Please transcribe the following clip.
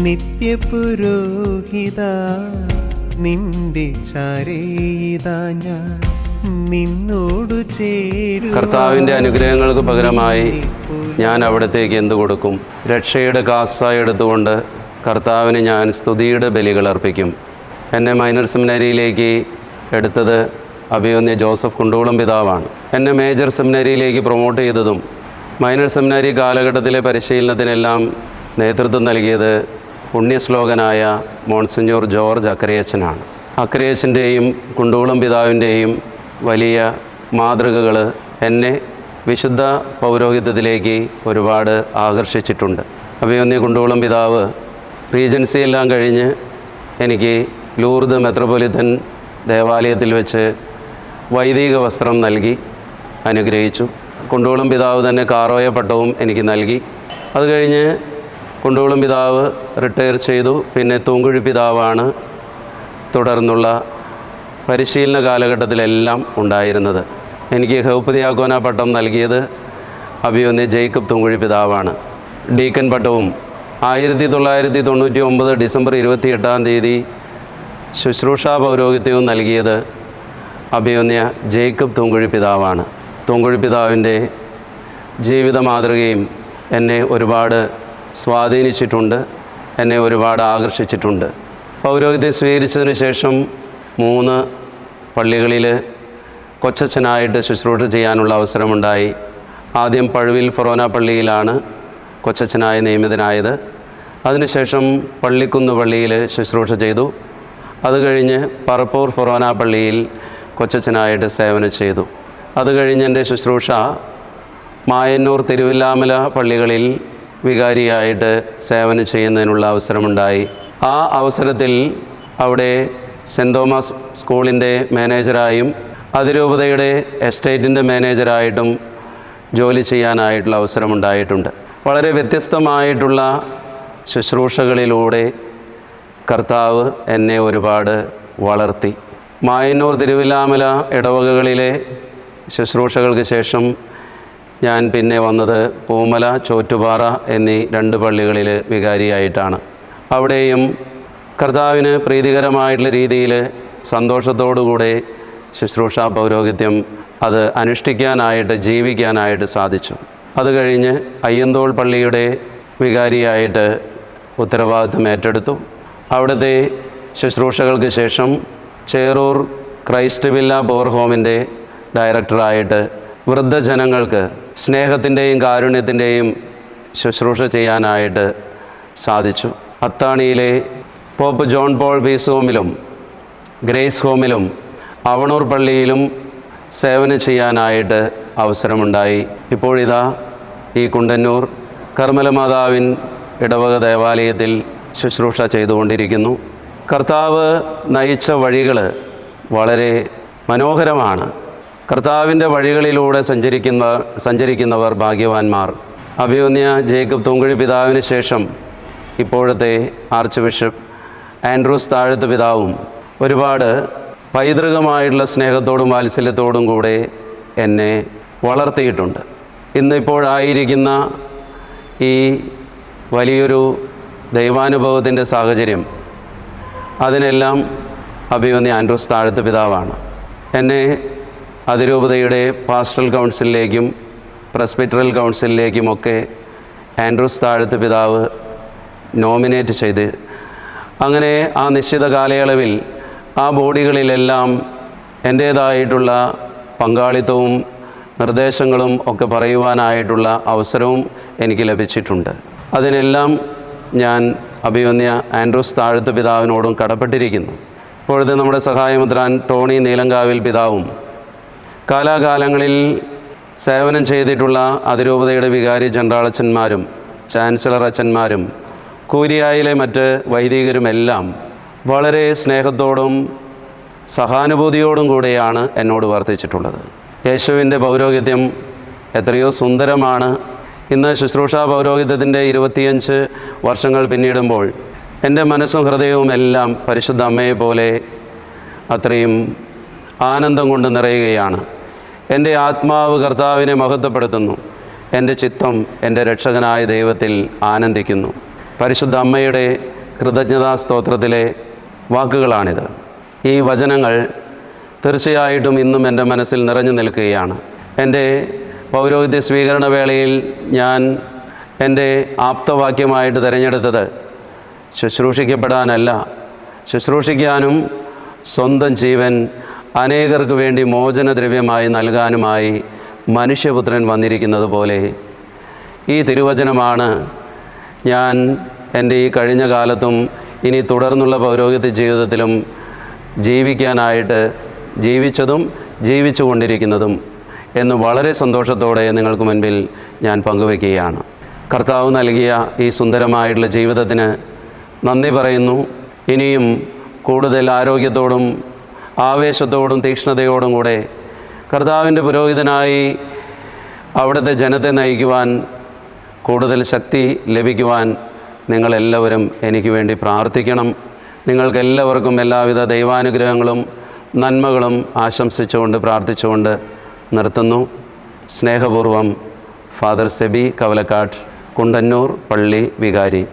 നിത്യപുരോഹിത നിന്റെ ചാരേയിതാ ഞാൻ നിന്നോടു ചേരും. കർത്താവിൻ്റെ അനുഗ്രഹങ്ങൾക്ക് പകരമായി ഞാൻ അവിടത്തേക്ക് എന്തു കൊടുക്കും? രക്ഷയുടെ കാസ എടുത്തുകൊണ്ട് കർത്താവിന് ഞാൻ സ്തുതിയുടെ ബലികൾ അർപ്പിക്കും. എന്നെ മൈനർ സെമിനറിയിലേക്ക് എടുത്തത് അഭിമന്യ ജോസഫ് കുണ്ടൂളം പിതാവാണ്. എന്നെ മേജർ സെമിനറിയിലേക്ക് പ്രൊമോട്ട് ചെയ്തതും മൈനർ സെമിനറി കാലഘട്ടത്തിലെ പരിശീലനത്തിനെല്ലാം നേതൃത്വം നൽകിയത് പുണ്യശ്ലോകനായ മോൺസിഞ്ഞൂർ ജോർജ് അക്കരയച്ചനാണ്. അക്കരയച്ചൻ്റെയും കുണ്ടൂളം പിതാവിൻ്റെയും വലിയ മാതൃകകൾ എന്നെ വിശുദ്ധ പൗരോഹിത്യത്തിലേക്ക് ഒരുപാട് ആകർഷിച്ചിട്ടുണ്ട്. അഭിമന്യ കുണ്ടൂളം പിതാവ് റീജൻസി എല്ലാം കഴിഞ്ഞ് എനിക്ക് ലൂർദ് മെത്രോപൊലിത്തൻ ദേവാലയത്തിൽ വെച്ച് വൈദിക വസ്ത്രം നൽകി അനുഗ്രഹിച്ചു. കുണ്ടൂളം പിതാവ് തന്നെ കാറോയ പട്ടവും എനിക്ക് നൽകി. അത് കഴിഞ്ഞ് കുണ്ടൂളം പിതാവ് റിട്ടയർ ചെയ്തു. പിന്നെ തൂങ്കുഴി പിതാവാണ് തുടർന്നുള്ള പരിശീലന കാലഘട്ടത്തിലെല്ലാം ഉണ്ടായിരുന്നത്. എനിക്ക് ഹൗപ്പതിയാക്കോന പട്ടം നൽകിയത് അഭിമന്യ ജേക്കബ് തൂങ്കുഴി പിതാവാണ്. ഡീക്കൻ പട്ടവും 1999 ഡിസംബർ 28 ശുശ്രൂഷാ പൗരോഹിത്യവും നൽകിയത് അഭിമന്യ ജേക്കബ് തൂങ്കുഴി പിതാവാണ്. തൂങ്കുഴി പിതാവിൻ്റെ ജീവിത മാതൃകയും എന്നെ ഒരുപാട് സ്വാധീനിച്ചിട്ടുണ്ട്, എന്നെ ഒരുപാട് ആകർഷിച്ചിട്ടുണ്ട്. പൗരോഹിത്യം സ്വീകരിച്ചതിന് ശേഷം 3 പള്ളികളിൽ കൊച്ചച്ഛനായിട്ട് ശുശ്രൂഷ ചെയ്യാനുള്ള അവസരമുണ്ടായി. ആദ്യം പഴുവിൽ ഫൊറോന പള്ളിയിലാണ് കൊച്ചച്ഛനായി നിയമിതനായത്. അതിനുശേഷം പള്ളിക്കുന്ന് പള്ളിയിൽ ശുശ്രൂഷ ചെയ്തു. അത് കഴിഞ്ഞ് പറപ്പൂർ ഫൊറോന പള്ളിയിൽ കൊച്ചച്ഛനായിട്ട് സേവനം ചെയ്തു. അത് കഴിഞ്ഞ് എൻ്റെ ശുശ്രൂഷ മായന്നൂർ തിരുവില്ലാമല പള്ളികളിൽ വികാരിയായിട്ട് സേവനം ചെയ്യുന്നതിനുള്ള അവസരമുണ്ടായി. ആ അവസരത്തിൽ അവിടെ സെൻറ് തോമസ് സ്കൂളിൻ്റെ മാനേജറായും അതിരൂപതയുടെ എസ്റ്റേറ്റിൻ്റെ മാനേജറായിട്ടും ജോലി ചെയ്യാനായിട്ടുള്ള അവസരമുണ്ടായിട്ടുണ്ട്. വളരെ വ്യത്യസ്തമായിട്ടുള്ള ശുശ്രൂഷകളിലൂടെ കർത്താവ് എന്നെ ഒരുപാട് വളർത്തി. മായന്നൂർ തിരുവില്ലാമല ഇടവകകളിലെ ശുശ്രൂഷകൾക്ക് ശേഷം ഞാൻ പിന്നെ വന്നത് പൂമല, ചോറ്റുപാറ എന്നീ 2 പള്ളികളിൽ വികാരിയായിട്ടാണ്. അവിടെയും കർത്താവിന് പ്രീതികരമായിട്ടുള്ള രീതിയിൽ സന്തോഷത്തോടുകൂടെ ശുശ്രൂഷാ പൗരോഹിത്യം അത് അനുഷ്ഠിക്കാനായിട്ട് ജീവിക്കാനായിട്ട് സാധിച്ചു. അത് കഴിഞ്ഞ് അയ്യന്തോൾ പള്ളിയുടെ വികാരിയായിട്ട് ഉത്തരവാദിത്വം ഏറ്റെടുത്തു. അവിടുത്തെ ശുശ്രൂഷകൾക്ക് ശേഷം ചേറൂർ ക്രൈസ്റ്റ് വില്ല പവർ ഹോമിൻ്റെ ഡയറക്ടറായിട്ട് വൃദ്ധജനങ്ങൾക്ക് സ്നേഹത്തിൻ്റെയും കാരുണ്യത്തിൻ്റെയും ശുശ്രൂഷ ചെയ്യാനായിട്ട് സാധിച്ചു. അത്താണിയിലെ പോപ്പ് ജോൺ പോൾ പീസ് ഹോമിലും ഗ്രേസ് ഹോമിലും അവണൂർ പള്ളിയിലും സേവനം ചെയ്യാനായിട്ട് അവസരമുണ്ടായി. ഇപ്പോഴിതാ ഈ കുണ്ടന്നൂർ കർമ്മലമാതാവിൻ ഇടവക ദേവാലയത്തിൽ ശുശ്രൂഷ ചെയ്തുകൊണ്ടിരിക്കുന്നു. കർത്താവ് നയിച്ച വഴികൾ വളരെ മനോഹരമാണ്. കർത്താവിൻ്റെ വഴികളിലൂടെ സഞ്ചരിക്കുന്നവർ ഭാഗ്യവാന്മാർ. അഭിമന്യ ജേക്കബ് തൂങ്കുഴി പിതാവിന് ശേഷം ഇപ്പോഴത്തെ ആർച്ച് ബിഷപ്പ് ആൻഡ്രൂസ് താഴത്ത് പിതാവും ഒരുപാട് പൈതൃകമായിട്ടുള്ള സ്നേഹത്തോടും വാത്സല്യത്തോടും കൂടെ എന്നെ വളർത്തിയിട്ടുണ്ട്. ഇന്നിപ്പോഴായിരിക്കുന്ന ഈ വലിയൊരു ദൈവാനുഭവത്തിൻ്റെ സാഹചര്യം അതിനെല്ലാം അഭിമന്യ ആൻഡ്രൂസ് താഴത്ത് പിതാവാണ്. എന്നെ അതിരൂപതയുടെ പാസ്റ്ററൽ കൗൺസിലിലേക്കും പ്രസ്ബിറ്ററൽ കൗൺസിലിലേക്കുമൊക്കെ ആൻഡ്രൂസ് താഴത്ത് പിതാവ് നോമിനേറ്റ് ചെയ്ത് അങ്ങനെ ആ നിശ്ചിത കാലയളവിൽ ആ ബോഡികളിലെല്ലാം എൻ്റേതായിട്ടുള്ള പങ്കാളിത്തവും നിർദ്ദേശങ്ങളും ഒക്കെ പറയുവാനായിട്ടുള്ള അവസരവും എനിക്ക് ലഭിച്ചിട്ടുണ്ട്. അതിനെല്ലാം ഞാൻ അഭിമന്യ ആൻഡ്രൂസ് താഴത്ത് പിതാവിനോടും കടപ്പെട്ടിരിക്കുന്നു. ഇപ്പോഴത്തെ നമ്മുടെ സഹായമെത്രാൻ ടോണി നീലങ്കാവിൽ പിതാവും കാലാകാലങ്ങളിൽ സേവനം ചെയ്തിട്ടുള്ള അതിരൂപതയുടെ വികാരി ജനറൽ അച്ഛന്മാരും ചാൻസലർ അച്ഛന്മാരും കൂരിയായിലെ മറ്റ് വൈദികരുമെല്ലാം വളരെ സ്നേഹത്തോടും സഹാനുഭൂതിയോടും കൂടെയാണ് എന്നോട് വർത്തിച്ചിട്ടുള്ളത്. യേശുവിൻ്റെ പൗരോഹിത്യം എത്രയോ സുന്ദരമാണ്. ഇന്ന് ശുശ്രൂഷാ പൗരോഹിത്യത്തിൻ്റെ 25 വർഷങ്ങൾ പിന്നിടുമ്പോൾ എൻ്റെ മനസ്സും ഹൃദയവും എല്ലാം പരിശുദ്ധ അമ്മയെ പോലെ അത്രയും ആനന്ദം കൊണ്ട് നിറയുകയാണ്. എൻ്റെ ആത്മാവ് കർത്താവിനെ മഹത്വപ്പെടുത്തുന്നു. എൻ്റെ ചിത്തം എൻ്റെ രക്ഷകനായ ദൈവത്തിൽ ആനന്ദിക്കുന്നു. പരിശുദ്ധ അമ്മയുടെ കൃതജ്ഞതാ സ്തോത്രത്തിലെ വാക്കുകളാണിത്. ഈ വചനങ്ങൾ തീർച്ചയായിട്ടും ഇന്നും എൻ്റെ മനസ്സിൽ നിറഞ്ഞു നിൽക്കുകയാണ്. എൻ്റെ പൗരോഹിത്യ സ്വീകരണ വേളയിൽ ഞാൻ എൻ്റെ ആപ്തവാക്യമായിട്ട് തിരഞ്ഞെടുത്തത് ശുശ്രൂഷിക്കപ്പെടാനല്ല, ശുശ്രൂഷിക്കാനും സ്വന്തം ജീവൻ അനേകർക്ക് വേണ്ടി മോചനദ്രവ്യമായി നൽകാനുമായി മനുഷ്യപുത്രൻ വന്നിരിക്കുന്നത് പോലെ. ഈ തിരുവചനമാണ് ഞാൻ എൻ്റെ ഈ കഴിഞ്ഞ കാലത്തും ഇനി തുടർന്നുള്ള പൗരോഹിത്യ ജീവിതത്തിലും ജീവിക്കാനായിട്ട് ജീവിച്ചതും ജീവിച്ചു കൊണ്ടിരിക്കുന്നതും എന്ന് വളരെ സന്തോഷത്തോടെ നിങ്ങൾക്ക് മുൻപിൽ ഞാൻ പങ്കുവയ്ക്കുകയാണ്. കർത്താവ് നൽകിയ ഈ സുന്ദരമായിട്ടുള്ള ജീവിതത്തിന് നന്ദി പറയുന്നു. ഇനിയും കൂടുതൽ ആരോഗ്യത്തോടും ആവേശത്തോടും തീക്ഷ്ണതയോടും കൂടെ കർത്താവിൻ്റെ പുരോഹിതനായി അവിടുത്തെ ജനത്തെ നയിക്കുവാൻ കൂടുതൽ ശക്തി ലഭിക്കുവാൻ നിങ്ങളെല്ലാവരും എനിക്ക് വേണ്ടി പ്രാർത്ഥിക്കണം. നിങ്ങൾക്കെല്ലാവർക്കും എല്ലാവിധ ദൈവാനുഗ്രഹങ്ങളും നന്മകളും ആശംസിച്ചുകൊണ്ട് പ്രാർത്ഥിച്ചുകൊണ്ട് നിർത്തുന്നു. സ്നേഹപൂർവം ഫാദർ സെബി കവലക്കാട്, കുണ്ടന്നൂർ പള്ളി വികാരി.